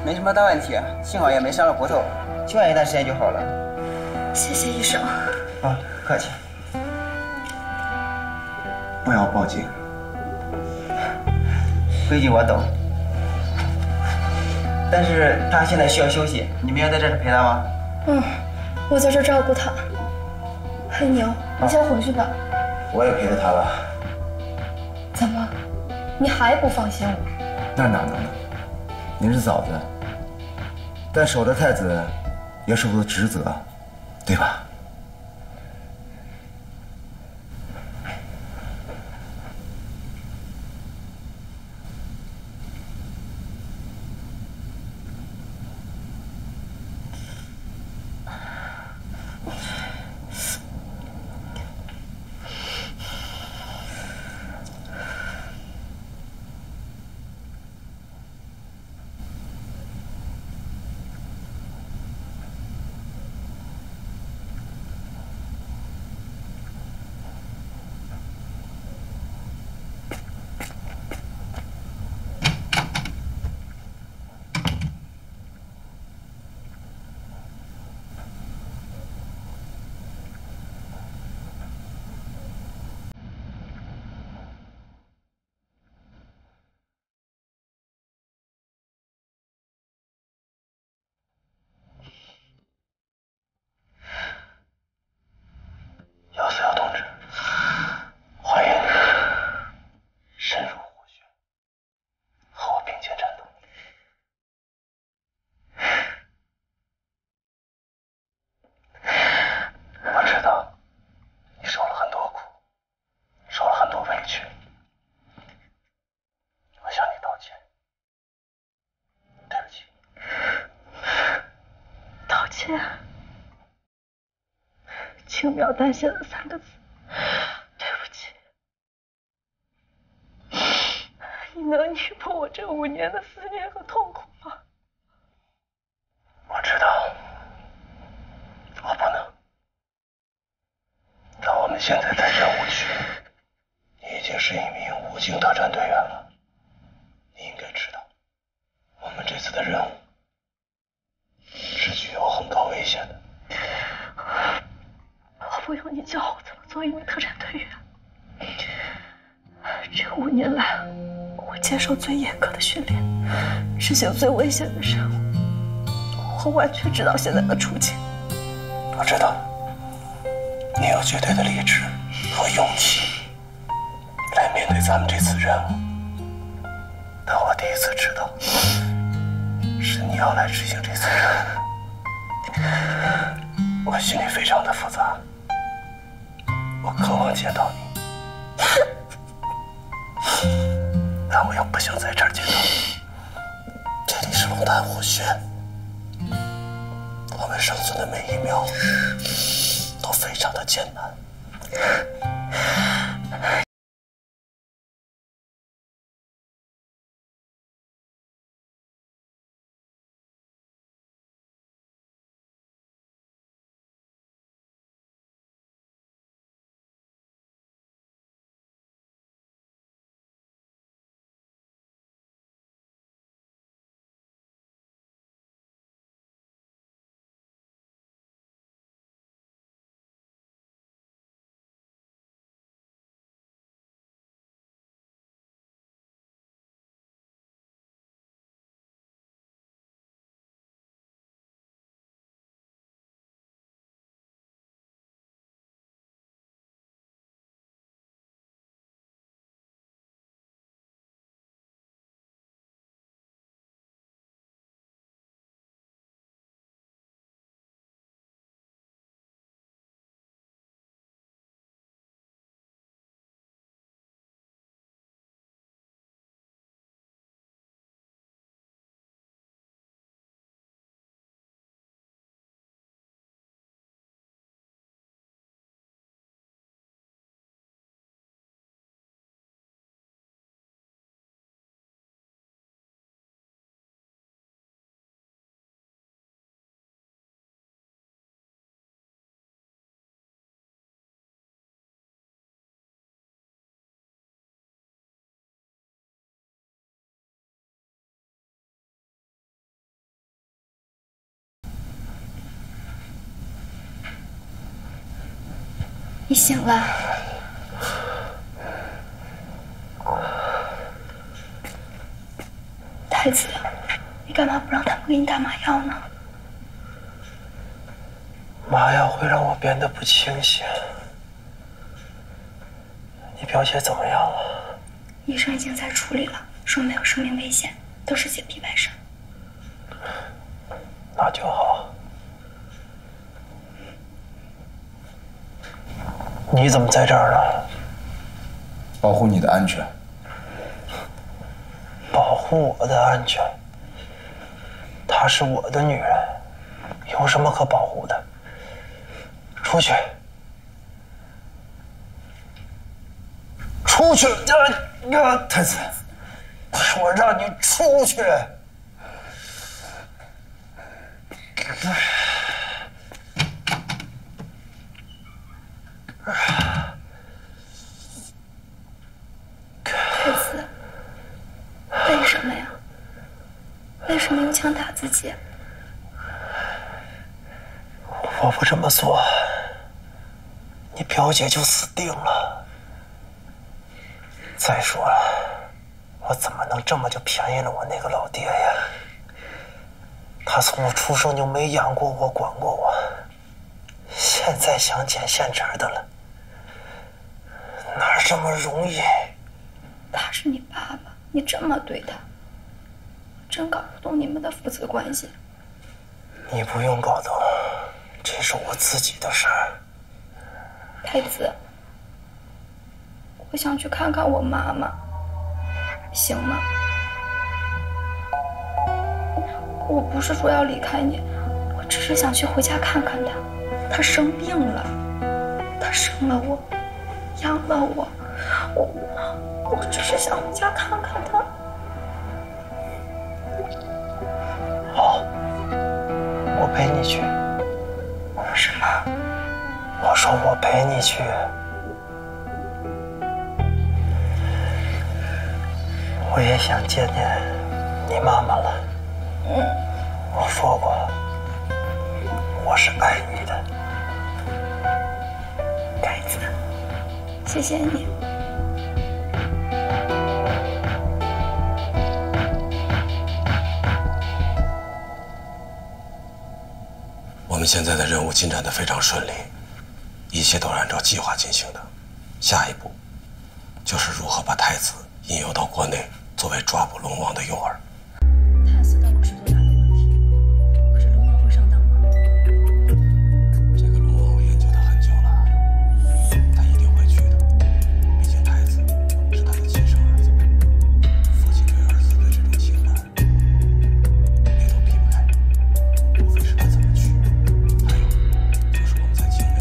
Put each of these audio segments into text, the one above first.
没什么大问题，幸好也没伤了骨头，休养一段时间就好了。谢谢医生。啊，客气。不要报警。规矩我懂，但是他现在需要休息，你们要在这儿陪他吗？嗯，我在这儿照顾他。黑牛，你先回去吧。我也陪着他了。怎么，你还不放心我？那哪能呢？您是嫂子，但守着太子也是我的职责，对吧？姚思瑶同志，欢迎你深入虎穴，和我并肩战斗。我知道你受了很多苦，受了很多委屈，我向你道歉，对不起。道歉。轻描淡写的3个字，对不起。你能弥补我这5年的思念和痛苦吗？我知道，我不能。但我们现在在任务区，你已经是一名武警特战队员了，你应该知道，我们这次的任务是具有很高危险的。我不用你教我怎么做一名特战队员。这5年来，我接受最严格的训练，执行最危险的任务。我完全知道现在的处境。我知道，你有绝对的理智和勇气来面对咱们这次任务。但我第一次知道，是你要来执行这次任务，我心里非常的复杂。我渴望见到你，但我又不想在这儿见到你。这里是龙潭虎穴，我们生存的每一秒都非常的艰难。你醒了。太子，你干嘛不让他们给你打麻药呢？麻药会让我变得不清醒。你表姐怎么样了？医生已经在处理了，说没有生命危险，都是些皮外伤。那就好。你怎么在这儿呢？保护你的安全。保护我的安全。她是我的女人，有什么可保护的？出去！出去！太子，我让你出去！太子，为什么呀？为什么用枪打自己？我不这么做，你表姐就死定了。再说了，我怎么能这么就便宜了我那个老爹呀？他从我出生就没养过我，管过我，现在想捡现成的了，哪这么容易？他是你爸爸，你这么对他，真搞不懂你们的父子关系。你不用搞懂，这是我自己的事儿。太子，我想去看看我妈妈，行吗？我不是说要离开你，我只是想去回家看看她。她生病了，她生了我，养了我，我只是想回家看看她。好，我陪你去。什么？我说我陪你去。我也想见见你妈妈了。我说过，我是爱你的。太子，谢谢你。我们现在的任务进展得非常顺利，一切都是按照计划进行的。下一步就是如何把太子引诱到国内，作为抓捕龙王的诱饵。看似倒不是多大的问题，可是龙王会上当吗？这个龙王我研究他很久了，他一定会去的。毕竟太子是他的亲生儿子，父亲对儿子的这种情感，谁都避不开。无非是他怎么去，还有就是我们在境内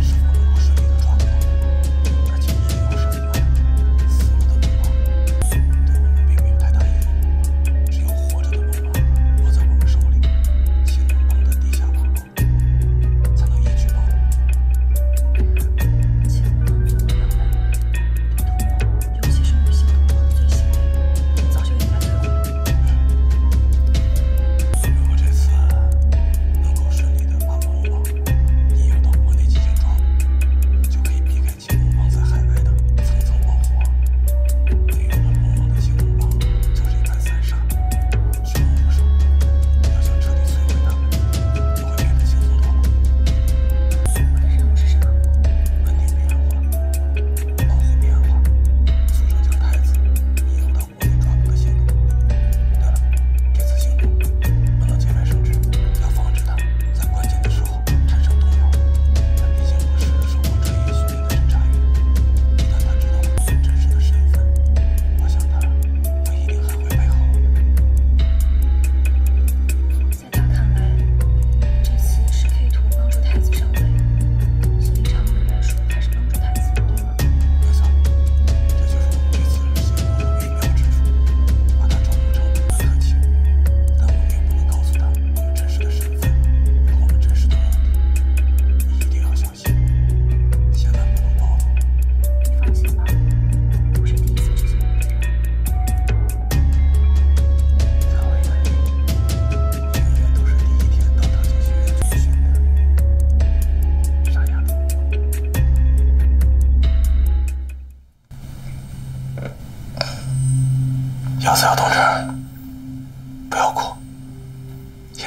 是否能够顺利的抓捕，而且一定要上马，死了的龙王对我们并没有太大意义。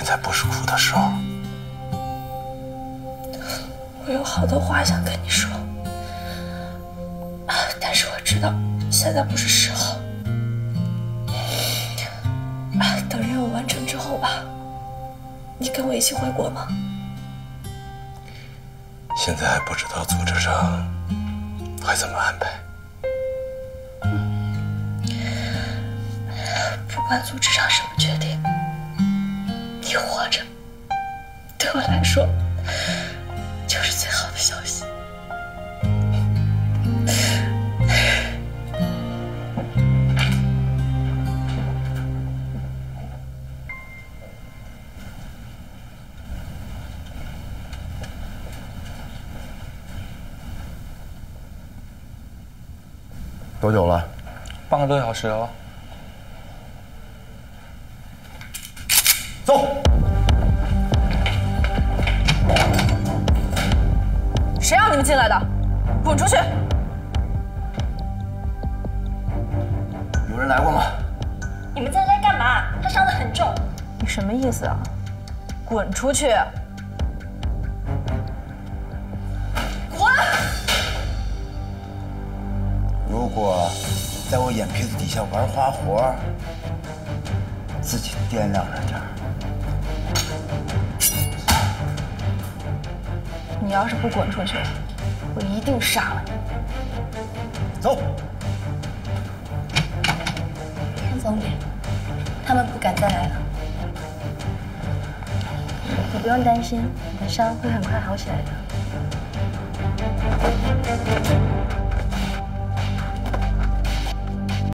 现在不是哭的时候。我有好多话想跟你说，但是我知道现在不是时候。等任务完成之后吧，你跟我一起回国吗？现在还不知道组织上会怎么安排。不管组织上什么决定，你活着，对我来说就是最好的消息。多久了？半个多小时了。走。谁让你们进来的？滚出去！有人来过吗？你们在这干嘛？他伤得很重。你什么意思啊？滚出去！滚！如果在我眼皮子底下玩花活，自己掂量着点儿。你要是不滚出去，我一定杀了你。走。潘总理，他们不敢再来了。你不用担心，你的伤会很快好起来的。